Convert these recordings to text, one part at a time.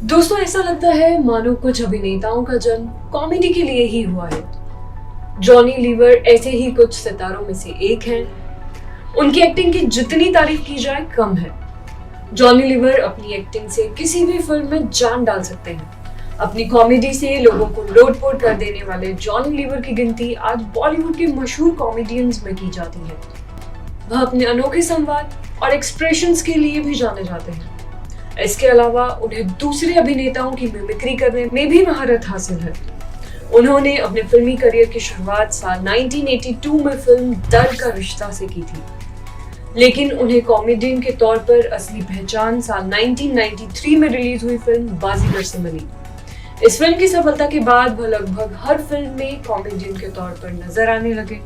दोस्तों, ऐसा लगता है मानो कुछ अभिनेताओं का जन्म कॉमेडी के लिए ही हुआ है। जॉनी लीवर ऐसे ही कुछ सितारों में से एक हैं। उनकी एक्टिंग की जितनी तारीफ की जाए कम है। जॉनी लीवर अपनी एक्टिंग से किसी भी फिल्म में जान डाल सकते हैं। अपनी कॉमेडी से लोगों को लोटपोट कर देने वाले जॉनी लीवर की गिनती आज बॉलीवुड के मशहूर कॉमेडियंस में की जाती है। वह अपने अनोखे संवाद और एक्सप्रेशंस के लिए भी जाने जाते हैं। इसके अलावा उन्हें दूसरे अभिनेताओं की मिमिक्री करने में भी महारत हासिल है। उन्होंने अपने फिल्मी करियर की शुरुआत साल 1982 में फिल्म दर्द का रिश्ता से की थी, लेकिन उन्हें कॉमेडियन के तौर पर असली पहचान साल 1993 में रिलीज हुई फिल्म बाजीगर से मिली। इस फिल्म की सफलता के बाद वह लगभग हर फिल्म में कॉमेडियन के तौर पर नजर आने लगे।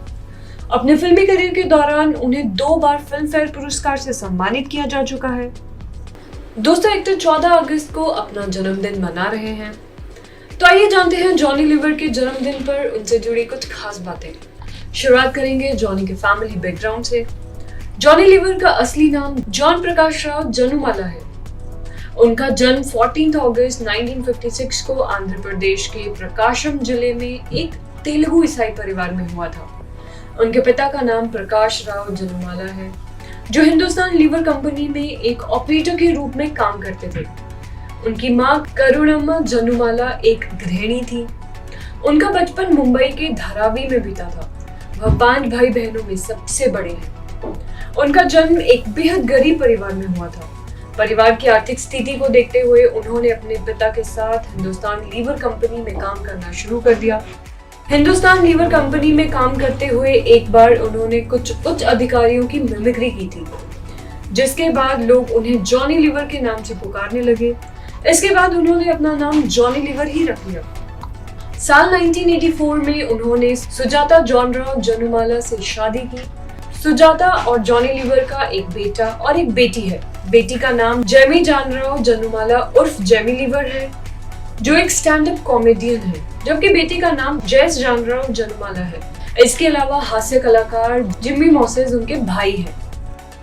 अपने फिल्मी करियर के दौरान उन्हें 2 बार फिल्म फेयर पुरस्कार से सम्मानित किया जा चुका है। दोस्तों, एक्टर 14 अगस्त को अपना जन्मदिन मना रहे हैं, तो आइए जानते हैं जॉनी लीवर के जन्मदिन पर उनसे जुड़ी कुछ खास बातें। शुरुआत करेंगे जॉनी के फैमिली बैकग्राउंड से। जॉनी लीवर का असली नाम जॉन प्रकाश राव जनुमाला है। उनका जन्म 14 अगस्त 1956 को आंध्र प्रदेश के प्रकाशम जिले में एक तेलुगु ईसाई परिवार में हुआ था। उनके पिता का नाम प्रकाश राव जनुमाला है, जो हिंदुस्तान लीवर कंपनी में एक ऑपरेटर के रूप में काम करते थे। उनकी मां करुणम्मा जनुमाला एक गृहिणी थी। उनका बचपन मुंबई के धारावी में बीता था। वह 5 भाई बहनों में सबसे बड़े हैं। उनका जन्म एक बेहद गरीब परिवार में हुआ था। परिवार की आर्थिक स्थिति को देखते हुए उन्होंने अपने पिता के साथ हिंदुस्तान लीवर कंपनी में काम करना शुरू कर दिया। हिंदुस्तान लीवर कंपनी में काम करते हुए एक बार उन्होंने कुछ उच्च अधिकारियों की मिमिक्री की थी, जिसके बाद लोग उन्हें जॉनी लीवर के नाम से पुकारने लगे। इसके बाद उन्होंने अपना नाम जॉनी लीवर ही रख लिया। साल 1984 में उन्होंने सुजाता जॉन राव जनुमाला से शादी की। सुजाता और जॉनी लीवर का एक बेटा और एक बेटी है। बेटी का नाम जेमी जान राव जनुमाला उर्फ जेमी लीवर है, जो एक स्टैंड अप कॉमेडियन है, जबकि बेटी का नाम जैस जानराव जनुमाला है। इसके अलावा हास्य कलाकार जिम्मी मॉसेस उनके भाई हैं।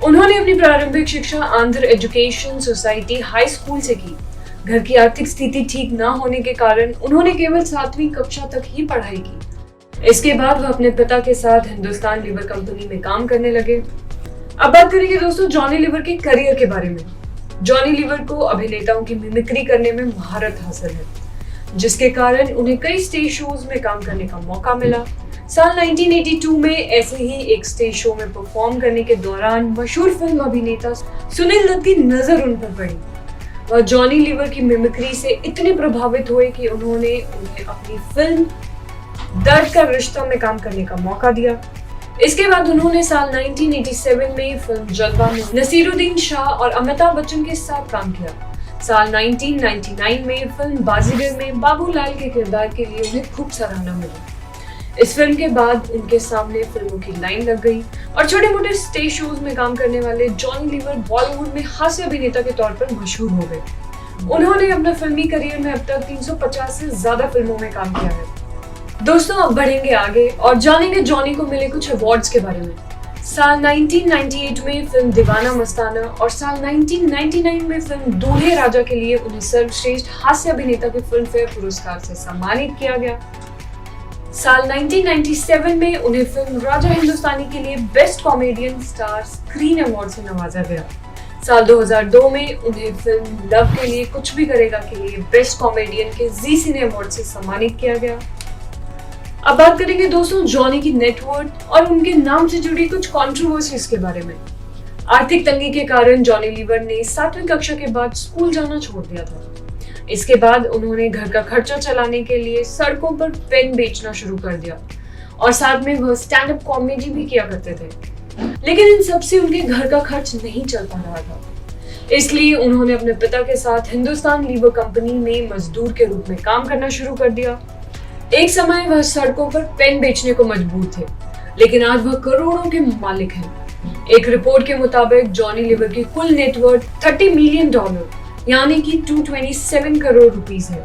उन्होंने अपनी प्रारंभिक शिक्षा Andhra education society high school से की। घर की आर्थिक स्थिति ठीक न होने के कारण उन्होंने केवल 7वीं कक्षा तक ही पढ़ाई की। इसके बाद वह अपने पिता के साथ हिंदुस्तान लीवर कंपनी में काम करने लगे। अब बात करेंगे दोस्तों जॉनी लीवर के करियर के बारे में। जॉनी लीवर को अभिनेताओं की मिमिक्री करने में महारत हासिल है, जिसके कारण उन्हें कई स्टेज शोज में काम करने का मौका मिला। साल 1982 में ऐसे ही एक स्टेज शो में परफॉर्म करने के दौरान मशहूर फिल्म अभिनेता सुनील दत्त की नजर उन पर पड़ी। वह जॉनी लीवर की मिमिक्री से इतने प्रभावित हुए कि उन्होंने उन्हें अपनी फिल्म दर्द का रिश्ता में काम करने का मौका दिया। इसके बाद उन्होंने साल 1987 में फिल्म जलवा में नसीरुद्दीन शाह और अमिताभ बच्चन के साथ काम किया। साल 1999 में फिल्म बाजीगर में बाबूलाल के किरदार के लिए उन्हें खूब सराहना मिली। इस फिल्म के बाद उनके सामने फिल्मों की लाइन लग गई और छोटे मोटे स्टेज शोज में काम करने वाले जॉनी लीवर बॉलीवुड में हास्य अभिनेता के तौर पर मशहूर हो गए। उन्होंने अपने फिल्मी करियर में अब तक 350 से ज्यादा फिल्मों में काम किया है। दोस्तों, अब बढ़ेंगे आगे और जानेंगे जॉनी को मिले कुछ अवार्ड्स के बारे में। साल 1998 में फिल्म दीवाना मस्ताना और साल 1999 में फिल्म दूल्हे राजा के लिए उन्हें सर्वश्रेष्ठ हास्य अभिनेता के फिल्म फेयर पुरस्कार से सम्मानित किया गया। साल 1997 में उन्हें फिल्म राजा हिंदुस्तानी के लिए best comedian star screen award से नवाजा गया। साल 2002 में उन्हें फिल्म लव के लिए कुछ भी करेगा के लिए बेस्ट कॉमेडियन के जी सिने अवार्ड से सम्मानित किया गया। अब बात करेंगे दोस्तों जॉनी की नेटवर्थ और उनके नाम से जुड़ी कुछ कंट्रोवर्सीज के बारे में। आर्थिक तंगी के कारण जॉनी लीवर ने 7वीं कक्षा के बाद स्कूल जाना छोड़ दिया था। इसके बाद उन्होंने घर का खर्चा चलाने के लिए सड़कों पर पेन बेचना शुरू कर दिया और साथ में वह स्टैंड अप कॉमेडी भी किया करते थे। लेकिन इन सब से उनके घर का खर्च नहीं चल पा रहा था, इसलिए उन्होंने अपने पिता के साथ हिंदुस्तान लीवर कंपनी में मजदूर के रूप में काम करना शुरू कर दिया। एक समय वह सड़कों पर पेन बेचने को मजबूर थे, लेकिन आज वह करोड़ों के मालिक हैं। एक रिपोर्ट के मुताबिक जॉनी लीवर की कुल नेटवर्थ $30 मिलियन यानी कि 227 करोड़ रुपीस है।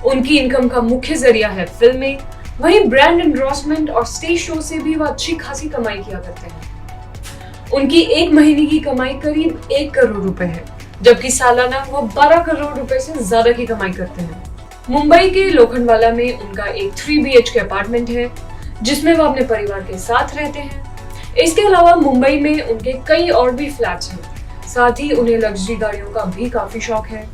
उनकी इनकम का मुख्य जरिया है फिल्में, वहीं ब्रांड एंडोर्समेंट और स्टेज शो से भी वह अच्छी खासी कमाई किया करते हैं। उनकी एक महीने की कमाई करीब 1 करोड़ रुपए है। जबकि सालाना वो 12 करोड़ रुपए से ज्यादा की कमाई करते हैं। मुंबई के लोखंडवाला में उनका एक 3 BHK अपार्टमेंट है जिसमें वो अपने परिवार के साथ रहते हैं। इसके अलावा मुंबई में उनके कई और भी फ्लैट्स हैं। साथ ही उन्हें लग्जरी गाड़ियों का भी काफी शौक है।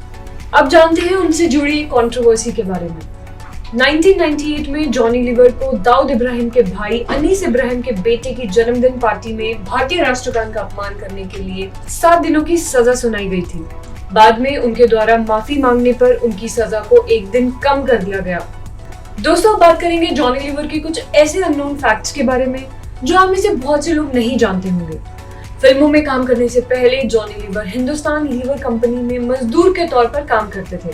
अब जानते हैं उनसे जुड़ी कंट्रोवर्सी के बारे में। 1998 में जॉनी लीवर को दाऊद इब्राहिम के भाई अनीस इब्राहिम के बेटे की जन्मदिन पार्टी में भारतीय राष्ट्रगान का अपमान करने के लिए 7 दिनों की सजा सुनाई गई थी। बाद में उनके द्वारा माफी मांगने पर उनकी सजा को 1 दिन कम कर दिया गया। दोस्तों, बात करेंगे जॉनी लीवर के कुछ ऐसे अननोन फैक्ट्स के बारे में जो आप में से बहुत से लोग नहीं जानते होंगे। फिल्मों में काम करने से पहले जॉनी लीवर हिंदुस्तान लीवर कंपनी में मजदूर के तौर पर काम करते थे,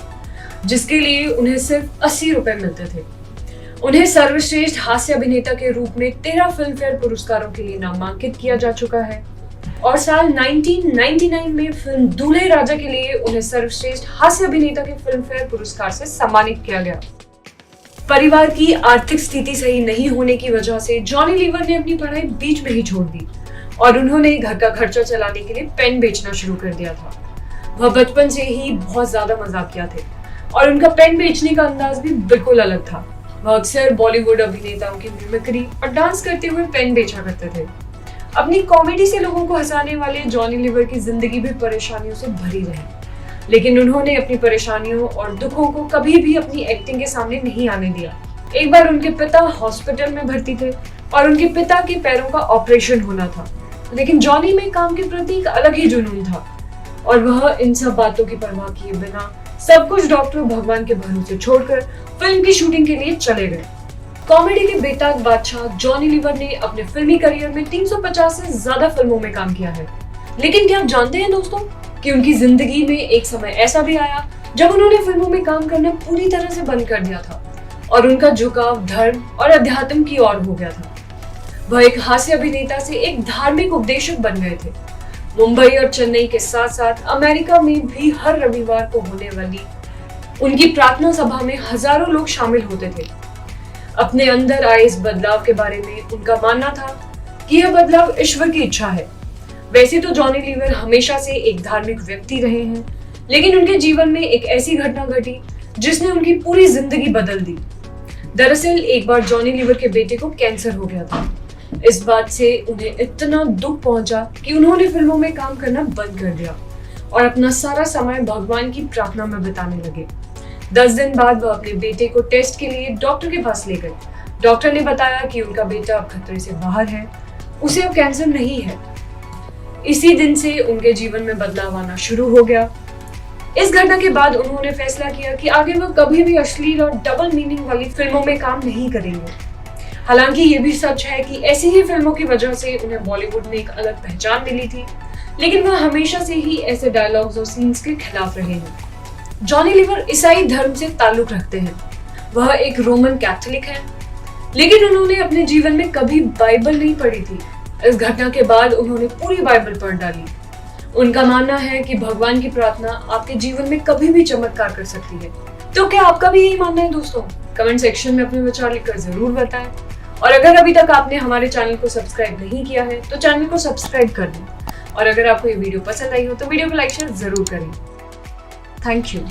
जिसके लिए उन्हें सिर्फ 80 रुपए मिलते थे। उन्हें सर्वश्रेष्ठ हास्य अभिनेता के रूप में 13 फिल्म फेयर पुरस्कारों के लिए नामांकित किया जा चुका है और साल 1999 में फिल्म दूल्हे राजा के लिए उन्हें सर्वश्रेष्ठ हास्य अभिनेता के फिल्म फेयर पुरस्कार से सम्मानित किया गया। परिवार की आर्थिक स्थिति सही नहीं होने की वजह से जॉनी लीवर ने अपनी पढ़ाई बीच में ही छोड़ दी और उन्होंने घर का खर्चा चलाने के लिए पेन बेचना शुरू कर दिया था। वह बचपन से ही बहुत ज्यादा मजाकिया थे और उनका पेन बेचने का अंदाज भी बिल्कुल अलग था। वह अक्सर बॉलीवुड अभिनेताओं की मिमिक्री और डांस करते हुए पेन बेचा करते थे। अपनी कॉमेडी से लोगों को हंसाने वाले जॉनी लीवर की जिंदगी भी परेशानियों से भरी रही, लेकिन उन्होंने अपनी परेशानियों और दुखों को कभी भी अपनी एक्टिंग के सामने नहीं आने दिया। एक बार उनके पिता हॉस्पिटल में भर्ती थे और उनके पिता के पैरों का ऑपरेशन होना था, लेकिन जॉनी में काम के प्रति एक अलग ही जुनून था और वह इन सब बातों की परवाह किए बिना सब कुछ डॉक्टर भगवान के भरोसे छोड़कर फिल्म की शूटिंग के लिए चले गए। कॉमेडी के बेताज बादशाह जॉनी लीवर ने अपने फिल्मी करियर में 350 से ज्यादा फिल्मों में काम किया है। लेकिन क्या आप जानते हैं दोस्तों कि उनकी जिंदगी में एक समय ऐसा भी आया जब उन्होंने फिल्मों में काम करना पूरी तरह से बंद कर दिया था और उनका झुकाव धर्म और अध्यात्म की ओर हो गया था। वह एक हास्य अभिनेता से एक धार्मिक उपदेशक बन गए थे। मुंबई और चेन्नई के साथ साथ अमेरिका में भी हर रविवार को होने वाली उनकी प्रार्थना सभा में हजारों लोग शामिल होते थे। अपने अंदर आए इस बदलाव के बारे में उनका मानना था कि यह बदलाव ईश्वर की इच्छा है। वैसे तो जॉनी लीवर हमेशा से एक धार्मिक व्यक्ति रहे हैं, लेकिन उनके जीवन में एक ऐसी घटना घटी जिसने उनकी पूरी जिंदगी बदल दी। दरअसल एक बार जॉनी लीवर के बेटे को कैंसर हो गया था। इस बात से उन्हें इतना दुख पहुंचा कि उन्होंने फिल्मों में काम करना बंद कर दिया और अपना सारा समय भगवान की प्रार्थना में बिताने लगे। 10 दिन बाद वह अपने बेटे को टेस्ट के लिए डॉक्टर के पास ले गए। डॉक्टर ने बताया कि उनका बेटा अब खतरे से बाहर है, उसे अब कैंसर नहीं है। इसी दिन से उनके जीवन में बदलाव आना शुरू हो गया। इस घटना के बाद उन्होंने फैसला किया कि आगे वह कभी भी अश्लील और डबल मीनिंग वाली फिल्मों में काम नहीं करेंगे। हालांकि ये भी सच है कि ऐसी ही फिल्मों की वजह से उन्हें बॉलीवुड में एक अलग पहचान मिली थी, लेकिन वह हमेशा से ही ऐसे डायलॉग्स और सीन्स के खिलाफ रहे हैं। जॉनी लीवर ईसाई धर्म से ताल्लुक रखते हैं। वह एक रोमन कैथोलिक है, लेकिन उन्होंने अपने जीवन में कभी बाइबल नहीं पढ़ी थी। इस घटना के बाद उन्होंने पूरी बाइबल पढ़ डाली। उनका मानना है कि भगवान की प्रार्थना आपके जीवन में कभी भी चमत्कार कर सकती है। तो क्या आपका भी यही मानना है दोस्तों? कमेंट सेक्शन में अपने विचार लिखकर जरूर बताएं। और अगर अभी तक आपने हमारे चैनल को सब्सक्राइब नहीं किया है तो चैनल को सब्सक्राइब कर दें। और अगर आपको ये वीडियो पसंद आई हो तो वीडियो को लाइक शेयर जरूर करें। Thank you.